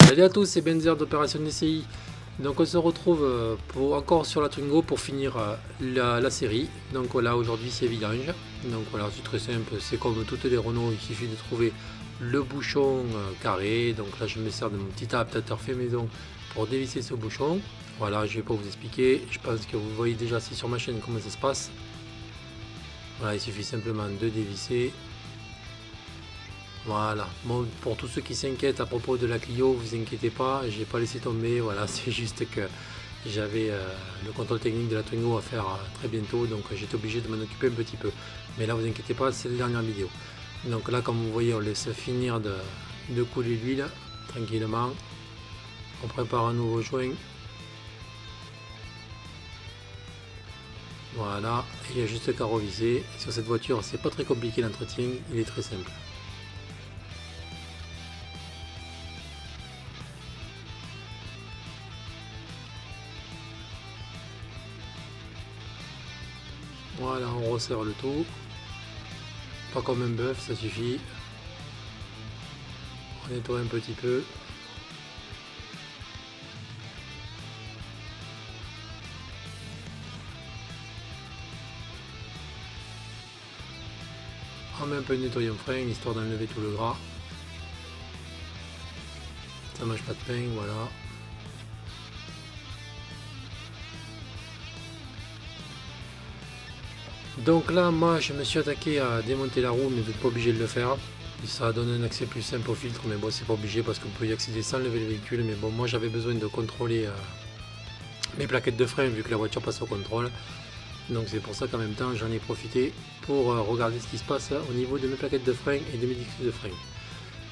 Salut à tous, c'est Benzer d'Opération DCI. Donc on se retrouve encore sur la Twingo pour finir la série. Donc voilà, aujourd'hui c'est vidange. Donc voilà, c'est très simple, c'est comme toutes les Renault, il suffit de trouver le bouchon carré. Donc là je me sers de mon petit adaptateur fait maison pour dévisser ce bouchon. Voilà, je vais pas vous expliquer, je pense que vous voyez déjà sur ma chaîne comment ça se passe. Voilà, il suffit simplement de dévisser. Voilà, bon, pour tous ceux qui s'inquiètent à propos de la Clio, vous inquiétez pas, j'ai pas laissé tomber, voilà, c'est juste que j'avais le contrôle technique de la Twingo à faire très bientôt, donc j'étais obligé de m'en occuper un petit peu. Mais là, vous inquiétez pas, c'est la dernière vidéo. Donc là, comme vous voyez, on laisse finir de couler l'huile tranquillement. On prépare un nouveau joint. Voilà, il y a juste qu'à reviser. Sur cette voiture, c'est pas très compliqué l'entretien, il est très simple. Voilà, on resserre le tout. Pas comme un bœuf, ça suffit. On nettoie un petit peu. On met un peu de nettoyant frein histoire d'enlever tout le gras. Ça mange pas de pain, voilà. Donc là, moi, je me suis attaqué à démonter la roue, mais vous n'êtes pas obligé de le faire. Ça donne un accès plus simple au filtre, mais bon, c'est pas obligé parce qu'on peut y accéder sans lever le véhicule. Mais bon, moi, j'avais besoin de contrôler mes plaquettes de frein vu que la voiture passe au contrôle. Donc c'est pour ça qu'en même temps, j'en ai profité pour regarder ce qui se passe au niveau de mes plaquettes de frein et de mes disques de frein.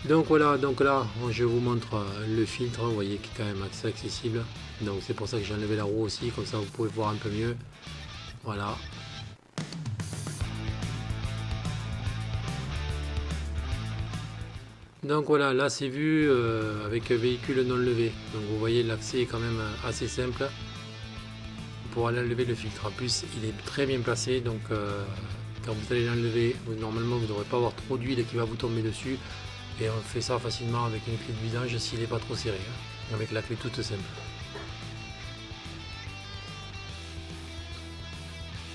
Donc voilà, donc là, je vous montre le filtre, vous voyez, qui est quand même assez accessible. Donc c'est pour ça que j'ai enlevé la roue aussi, comme ça vous pouvez voir un peu mieux. Voilà. Donc voilà, là c'est vu avec véhicule non levé. Donc vous voyez, l'accès est quand même assez simple pour aller enlever le filtre. En plus, il est très bien placé, donc quand vous allez l'enlever, normalement vous ne devrez pas avoir trop d'huile qui va vous tomber dessus. Et on fait ça facilement avec une clé de vidange s'il n'est pas trop serré, hein, avec la clé toute simple.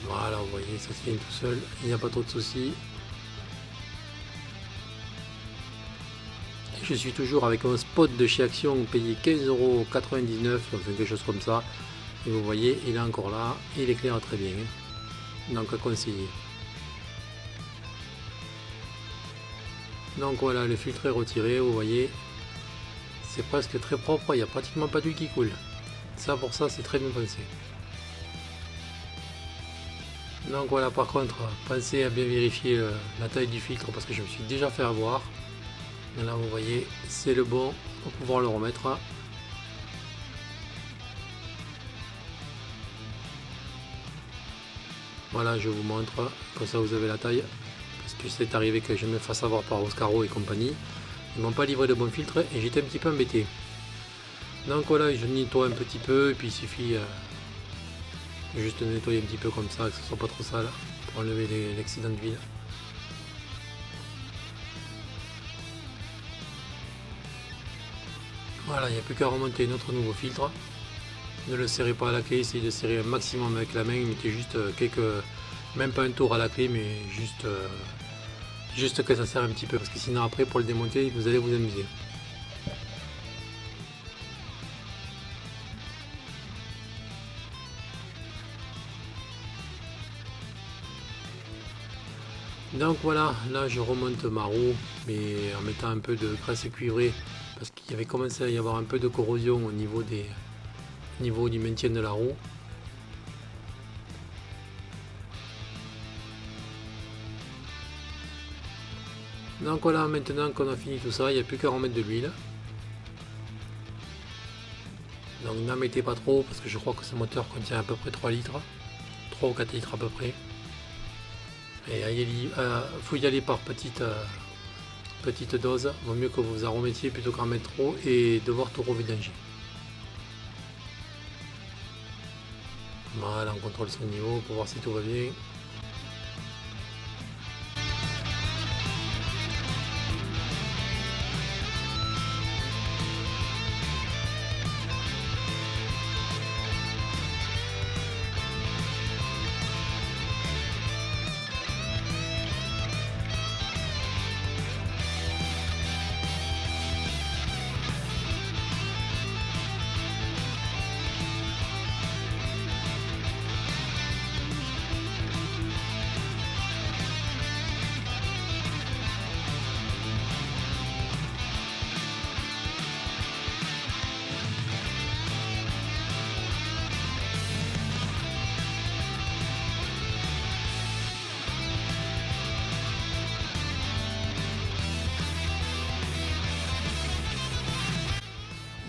Voilà, vous voyez, ça se fait tout seul, il n'y a pas trop de soucis. Je suis toujours avec un spot de chez Action payé 15,99 €, enfin quelque chose comme ça. Et vous voyez, il est encore là, il éclaire très bien. Donc à conseiller. Donc voilà, le filtre est retiré, vous voyez. C'est presque très propre, il n'y a pratiquement pas d'huile qui coule. Ça pour ça, c'est très bien pensé. Donc voilà, par contre, pensez à bien vérifier la taille du filtre parce que je me suis déjà fait avoir. Et là vous voyez, c'est le bon pour pouvoir le remettre. Voilà, je vous montre, comme ça vous avez la taille. Parce que c'est arrivé que je me fasse avoir par Oscaro et compagnie. Ils m'ont pas livré de bon filtre et j'étais un petit peu embêté. Donc voilà, je nettoie un petit peu et puis il suffit juste de nettoyer un petit peu comme ça, que ce soit pas trop sale pour enlever l'excédent d'huile. Voilà, il n'y a plus qu'à remonter notre nouveau filtre. Ne le serrez pas à la clé, essayez de serrer un maximum avec la main, mettez juste même pas un tour à la clé, mais juste que ça serre un petit peu, parce que sinon après pour le démonter, vous allez vous amuser. Donc voilà, là je remonte ma roue, mais en mettant un peu de graisse cuivrée, parce qu'il y avait commencé à y avoir un peu de corrosion au niveau du maintien de la roue. Donc voilà, maintenant qu'on a fini tout ça, il n'y a plus qu'à remettre de l'huile. Donc n'en mettez pas trop, parce que je crois que ce moteur contient à peu près 3 litres, 3 ou 4 litres à peu près. Et faut y aller par petite dose, vaut mieux que vous en remettiez plutôt qu'en mettre trop et devoir tout revidanger. Voilà, on contrôle son niveau pour voir si tout va bien.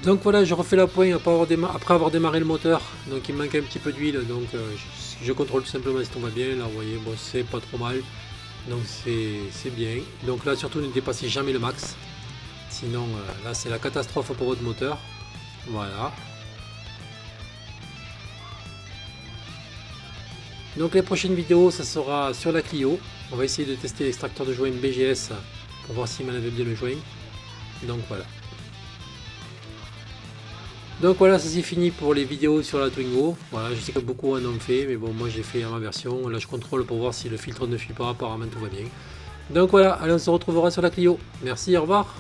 Donc voilà, je refais la pointe après avoir démarré le moteur. Donc il me manque un petit peu d'huile, donc je contrôle tout simplement si tout va bien. Là vous voyez, bon, c'est pas trop mal, donc c'est bien. Donc là surtout ne dépassez jamais le max, sinon là c'est la catastrophe pour votre moteur. Voilà. Donc les prochaines vidéos, ça sera sur la Clio. On va essayer de tester l'extracteur de joint BGS pour voir s'il m'enlève bien le joint. Donc voilà. Donc voilà, ça c'est fini pour les vidéos sur la Twingo. Voilà, je sais que beaucoup en ont fait, mais bon, moi j'ai fait à ma version. Là je contrôle pour voir si le filtre ne fuit pas, apparemment tout va bien. Donc voilà, allez, on se retrouvera sur la Clio. Merci, au revoir.